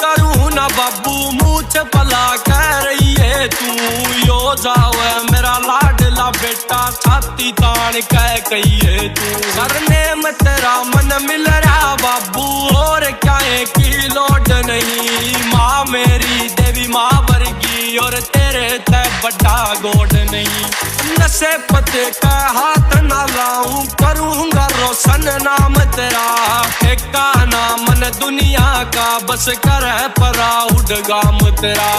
करूँ ना बाबू मुझ भला कह रही है तू। यो जावे मेरा लाडला बेटा छाती तान कह कहिए तू। करने में तेरा मन मिल रहा बाबू और क्या है की लोड नहीं। माँ मेरी देवी माँ वर्गी और तेरे ते बड़ा गोड नहीं। नशे पते का हाथ ना लाऊं करूंगा रोशन नाम तेरा। एका नाम न दुनिया का बस कर परा उड़गाम तेरा।